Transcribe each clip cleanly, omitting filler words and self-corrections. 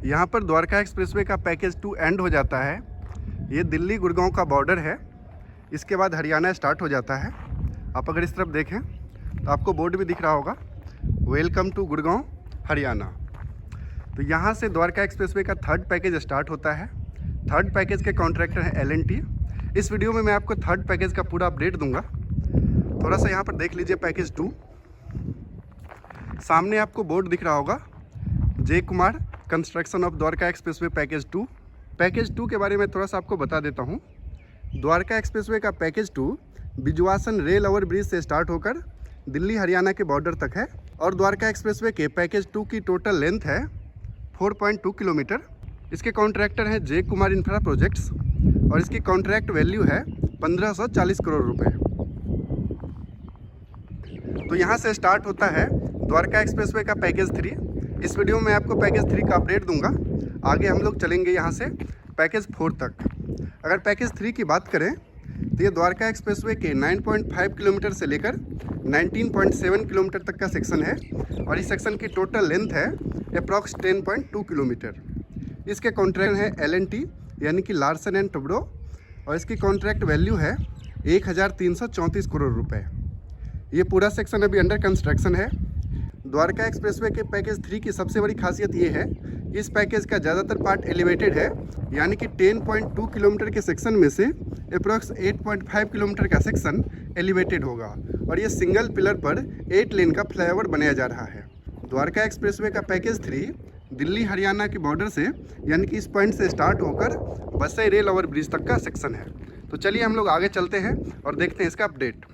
यहाँ पर द्वारका एक्सप्रेसवे का पैकेज 2 एंड हो जाता है। ये दिल्ली गुड़गांव का बॉर्डर है। इसके बाद हरियाणा स्टार्ट हो जाता है। आप अगर इस तरफ देखें तो आपको बोर्ड भी दिख रहा होगा, वेलकम टू गुड़गांव हरियाणा। तो यहाँ से द्वारका एक्सप्रेसवे का 3rd पैकेज स्टार्ट होता है। 3rd पैकेज के कॉन्ट्रैक्टर हैं L&T। इस वीडियो में मैं आपको 3rd पैकेज का पूरा अपडेट दूंगा। थोड़ा सा यहाँ पर देख लीजिए पैकेज 2। सामने आपको बोर्ड दिख रहा होगा, जय Kumar construction of Dwarka expressway package 2। Package 2 के बारे में थोड़ा सा आपको बता देता हूँ। द्वारका एक्सप्रेसवे का package 2 Bijwasan rail over bridge से स्टार्ट होकर दिल्ली हरियाणा के बॉर्डर तक है। और द्वारका एक्सप्रेसवे के पैकेज 2 की टोटल लेंथ है 4.2 किलोमीटर। इसके कॉन्ट्रैक्टर हैं जय कुमार इंफ्रा प्रोजेक्ट्स और इसकी कॉन्ट्रैक्ट वैल्यू है 1540 करोड़ रुपए। तो यहाँ से स्टार्ट होता है द्वारका एक्सप्रेसवे का पैकेज 3। इस वीडियो में आपको पैकेज 3 का अपडेट दूंगा। आगे हम लोग चलेंगे यहाँ से पैकेज 4 तक। अगर पैकेज 3 की बात करें तो ये द्वारका एक्सप्रेसवे के 9.5 किलोमीटर से लेकर 19.7 किलोमीटर तक का सेक्शन है और इस सेक्शन की टोटल लेंथ है अप्रॉक्स 10.2 किलोमीटर। इसके कॉन्ट्रैक्ट है L&T यानी कि लार्सन एंड टुब्रो और इसकी कॉन्ट्रैक्ट वैल्यू है 1334 करोड़ रुपए। ये पूरा सेक्शन अभी अंडर कंस्ट्रक्शन है। द्वारका एक्सप्रेसवे के पैकेज 3 की सबसे बड़ी खासियत ये है कि इस पैकेज का ज़्यादातर पार्ट एलिवेटेड है, यानी कि 10.2 किलोमीटर के सेक्शन में से अप्रॉक्स 8.5 किलोमीटर का सेक्शन एलिवेटेड होगा और ये सिंगल पिलर पर 8 लेन का फ्लाईओवर बनाया जा रहा है। द्वारका एक्सप्रेसवे का पैकेज 3 दिल्ली हरियाणा के बॉर्डर से यानी कि इस पॉइंट से स्टार्ट होकर बसई रेल ओवर ब्रिज तक का सेक्शन है। तो चलिए हम लोग आगे चलते हैं और देखते हैं इसका अपडेट।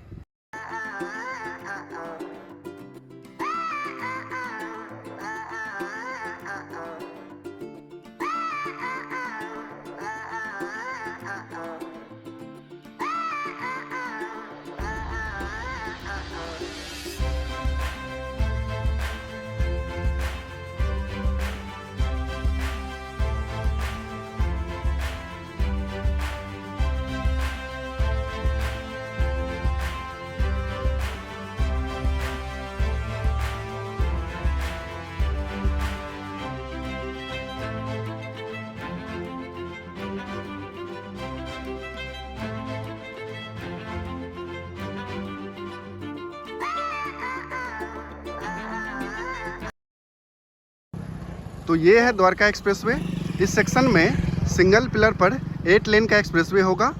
तो ये है द्वारका एक्सप्रेसवे। इस सेक्शन में सिंगल पिलर पर 8 लेन का एक्सप्रेसवे होगा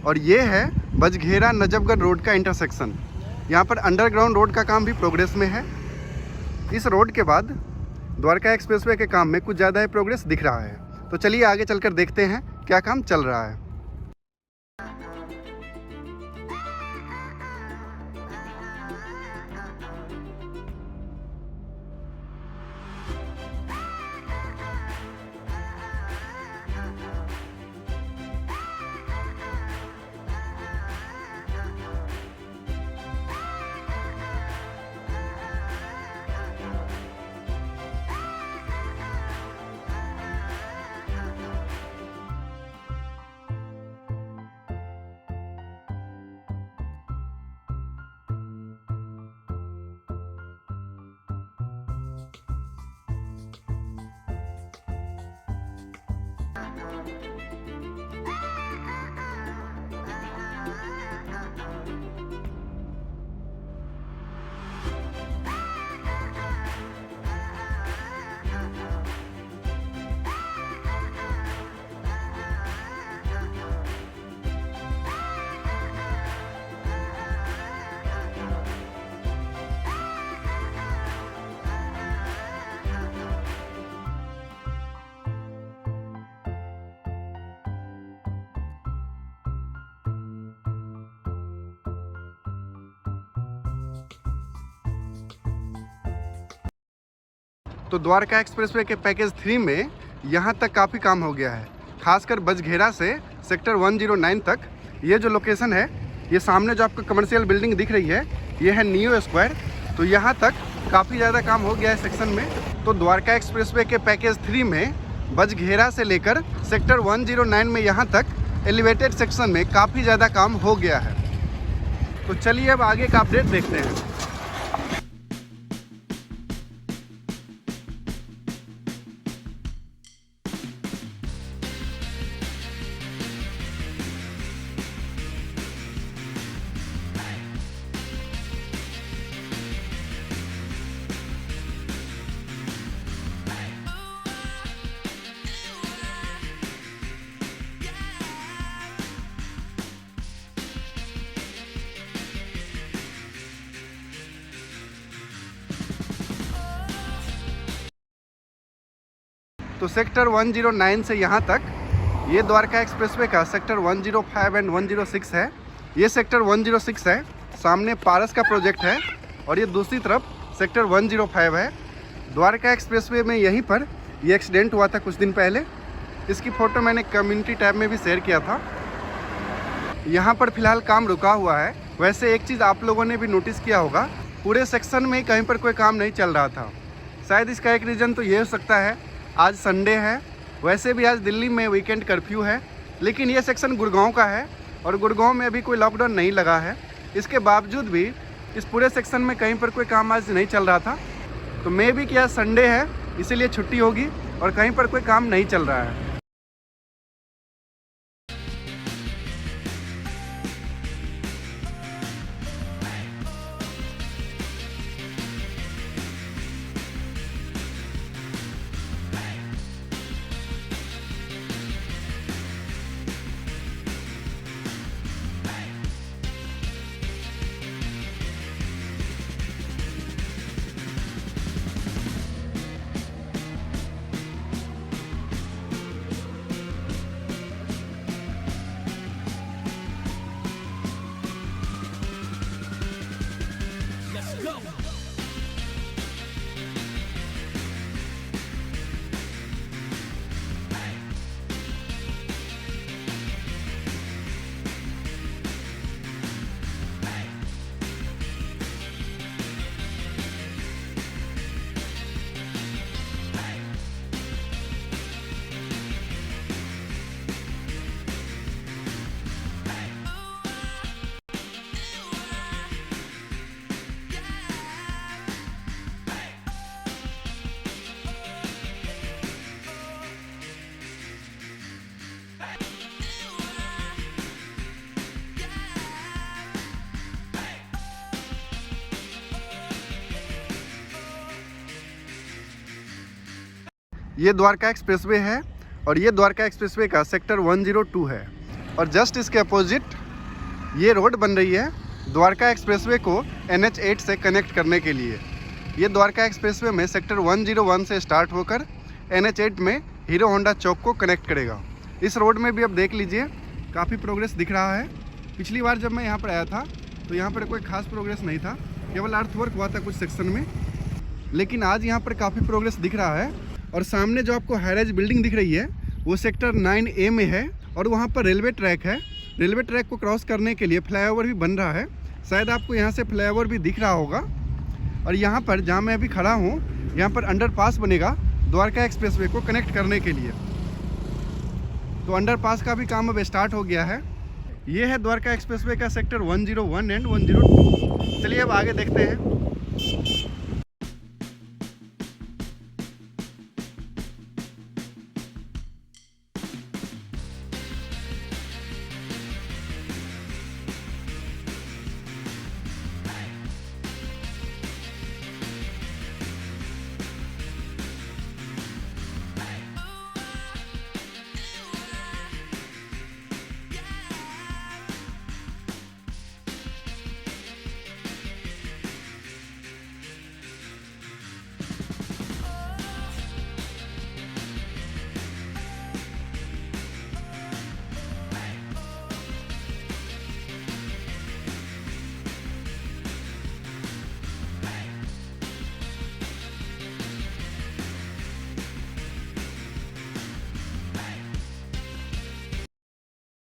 और ये है बजघेरा नजफगढ़ रोड का इंटरसेक्शन। यहाँ पर अंडरग्राउंड रोड का काम भी प्रोग्रेस में है। इस रोड के बाद द्वारका एक्सप्रेसवे के काम में कुछ ज़्यादा ही प्रोग्रेस दिख रहा है। तो चलिए आगे चलकर देखते हैं क्या काम चल रहा है। तो द्वारका एक्सप्रेसवे के पैकेज 3 में यहाँ तक काफ़ी काम हो गया है, खासकर बजघेरा से सेक्टर 109 तक। ये जो लोकेशन है, ये सामने जो आपको कमर्शियल बिल्डिंग दिख रही है, ये है नियो स्क्वायर। तो यहाँ तक काफ़ी ज़्यादा काम हो गया है सेक्शन में। तो द्वारका एक्सप्रेसवे के पैकेज 3 में बजघेरा से लेकर सेक्टर 109 में यहाँ तक एलिवेटेड सेक्शन में काफ़ी ज़्यादा काम हो गया है। तो चलिए अब आगे का अपडेट देखते हैं। तो सेक्टर 109 से यहाँ तक ये द्वारका एक्सप्रेसवे का सेक्टर 105 एंड 106 है। ये सेक्टर 106 है, सामने पारस का प्रोजेक्ट है और ये दूसरी तरफ सेक्टर 105 है। द्वारका एक्सप्रेसवे में यहीं पर ये एक्सीडेंट हुआ था कुछ दिन पहले। इसकी फ़ोटो मैंने कम्युनिटी टैब में भी शेयर किया था। यहाँ पर फ़िलहाल काम रुका हुआ है। वैसे एक चीज़ आप लोगों ने भी नोटिस किया होगा, पूरे सेक्शन में कहीं पर कोई काम नहीं चल रहा था। शायद इसका एक रीज़न तो ये हो सकता है, आज संडे है। वैसे भी आज दिल्ली में वीकेंड कर्फ्यू है, लेकिन ये सेक्शन गुड़गांव का है और गुड़गांव में अभी कोई लॉकडाउन नहीं लगा है। इसके बावजूद भी इस पूरे सेक्शन में कहीं पर कोई काम आज नहीं चल रहा था। तो मे भी कि आज संडे है इसीलिए छुट्टी होगी और कहीं पर कोई काम नहीं चल रहा है। ये द्वारका एक्सप्रेसवे है और ये द्वारका एक्सप्रेसवे का सेक्टर 102 है और जस्ट इसके अपोजिट ये रोड बन रही है द्वारका एक्सप्रेसवे को NH8 से कनेक्ट करने के लिए। ये द्वारका एक्सप्रेसवे में सेक्टर 101 से स्टार्ट होकर NH8 में हीरो होंडा चौक को कनेक्ट करेगा। इस रोड में भी अब देख लीजिए काफ़ी प्रोग्रेस दिख रहा है। पिछली बार जब मैं यहाँ पर आया था तो यहाँ पर कोई खास प्रोग्रेस नहीं था, केवल अर्थवर्क हुआ था कुछ सेक्शन में, लेकिन आज यहाँ पर काफ़ी प्रोग्रेस दिख रहा है। और सामने जो आपको हाईराइज बिल्डिंग दिख रही है वो सेक्टर 9A में है और वहाँ पर रेलवे ट्रैक है। रेलवे ट्रैक को क्रॉस करने के लिए फ्लाईओवर भी बन रहा है, शायद आपको यहाँ से फ्लाईओवर भी दिख रहा होगा। और यहाँ पर जहाँ मैं अभी खड़ा हूँ यहाँ पर अंडरपास बनेगा द्वारका एक्सप्रेसवे को कनेक्ट करने के लिए। तो अंडरपास का भी काम अब स्टार्ट हो गया है। ये है द्वारका एक्सप्रेसवे का सेक्टर 101 एंड 102। चलिए अब आगे देखते हैं।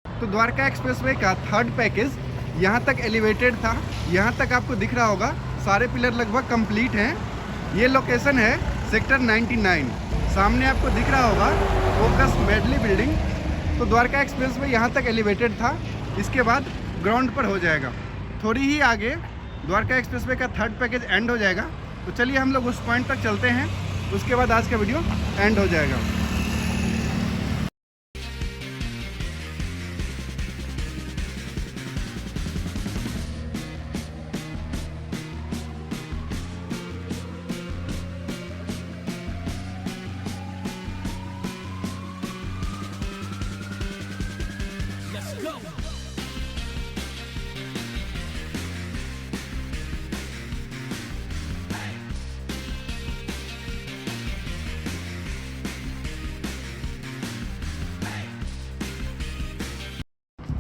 तो द्वारका एक्सप्रेसवे का थर्ड पैकेज यहाँ तक एलिवेटेड था। यहाँ तक आपको दिख रहा होगा सारे पिलर लगभग कंप्लीट हैं। ये लोकेशन है सेक्टर 99। सामने आपको दिख रहा होगा फोकस मेडली बिल्डिंग। तो द्वारका एक्सप्रेसवे यहाँ तक एलिवेटेड था, इसके बाद ग्राउंड पर हो जाएगा। थोड़ी ही आगे द्वारका एक्सप्रेसवे का थर्ड पैकेज एंड हो जाएगा। तो चलिए हम लोग उस पॉइंट तक चलते हैं, उसके बाद आज का वीडियो एंड हो जाएगा।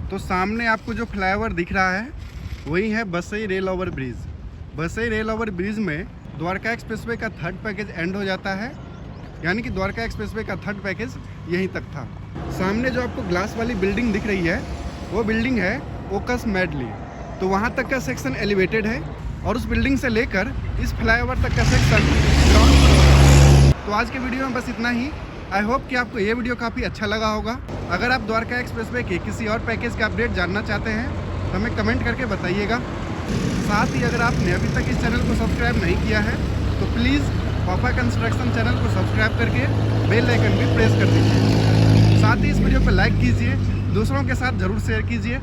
तो सामने आपको जो फ्लाईओवर दिख रहा है वही है बसई रेल ओवर ब्रिज। बसई रेल ओवर ब्रिज में द्वारका एक्सप्रेसवे का 3rd पैकेज एंड हो जाता है, यानी कि द्वारका एक्सप्रेसवे का 3rd पैकेज यहीं तक था। सामने जो आपको ग्लास वाली बिल्डिंग दिख रही है वो बिल्डिंग है ओकस मेडली। तो वहाँ तक का सेक्शन एलिवेटेड है और उस बिल्डिंग से लेकर इस फ्लाईओवर तक का सेक्शन ग्राउंड फ्लोर है। तो आज के वीडियो में बस इतना ही। आई होप कि आपको ये वीडियो काफ़ी अच्छा लगा होगा। अगर आप द्वारका एक्सप्रेसवे के किसी और पैकेज के अपडेट जानना चाहते हैं तो हमें कमेंट करके बताइएगा। साथ ही अगर आपने अभी तक इस चैनल को सब्सक्राइब नहीं किया है तो प्लीज़ पापा कंस्ट्रक्शन चैनल को सब्सक्राइब करके बेल आइकन भी प्रेस कर दीजिए। साथ ही इस वीडियो को लाइक कीजिए, दूसरों के साथ ज़रूर शेयर कीजिए।